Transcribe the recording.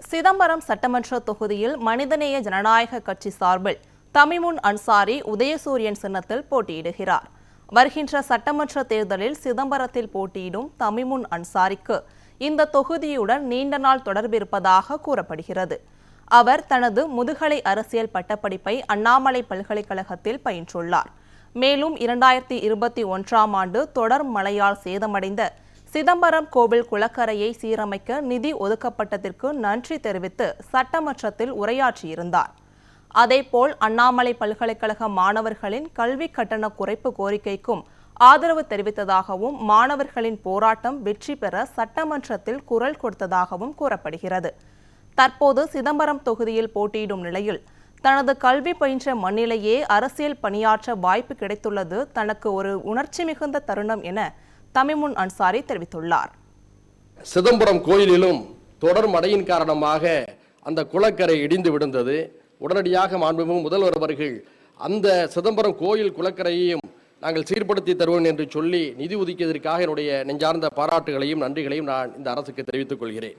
சிதம்பரம் சட்டமன்ற தொகுதியில் மனிதநேய ஜனநாயக கட்சி சார்பில் தமிமுன் அன்சாரி உதயசூரியன் சின்னத்தில் போட்டியிடுகிறார். வருகின்ற சட்டமன்ற தேர்தலில் சிதம்பரத்தில் போட்டியிடும் தமிமுன் அன்சாரிக்கு இந்த தொகுதியுடன் நீண்ட நாள் தொடர்பிருப்பதாக கூறப்படுகிறது. அவர் தனது முதுகலை அரசியல் பட்டப்படிப்பை அண்ணாமலை பல்கலைக்கழகத்தில் பயின்றுள்ளார். மேலும் 2021ஆம் ஆண்டு தொடர் மழையால் சேதமடைந்த சிதம்பரம் கோவில் குளக்கரையை சீரமைக்க நிதி ஒதுக்கப்பட்டதற்கு நன்றி தெரிவித்து சட்டமன்றத்தில் உரையாற்றியிருந்தார். அதேபோல் அண்ணாமலை பல்கலைக்கழக மாணவர்களின் கல்வி கட்டண குறைப்பு கோரிக்கைக்கும் ஆதரவு தெரிவித்ததாகவும் மாணவர்களின் போராட்டம் வெற்றி பெற சட்டமன்றத்தில் குரல் கொடுத்ததாகவும் கூறப்படுகிறது. தற்போது சிதம்பரம் தொகுதியில் போட்டியிடும் நிலையில் தனது கல்வி பயின்ற மண்ணிலேயே அரசியல் பணியாற்ற வாய்ப்பு கிடைத்துள்ளது தனக்கு ஒரு உணர்ச்சி மிகுந்த தருணம் என தமிமுன் அன்சாரி தெரிவித்துள்ளார். சிதம்பரம் கோயிலிலும் தொடர் மழையின் காரணமாக அந்த குளக்கரை இடிந்து விழுந்தது. உடனடியாக மாண்புமிகு முதல்வர் அவர்கள் அந்த சிதம்பரம் கோயில் குளக்கரையையும் நாங்கள் சீர்படுத்தி தருவோம் என்று சொல்லி நிதி ஒதுக்கியதற்காக என்னுடைய நெஞ்சார்ந்த பாராட்டுகளையும் நன்றிகளையும் நான் இந்த அரசுக்கு தெரிவித்துக் கொள்கிறேன்.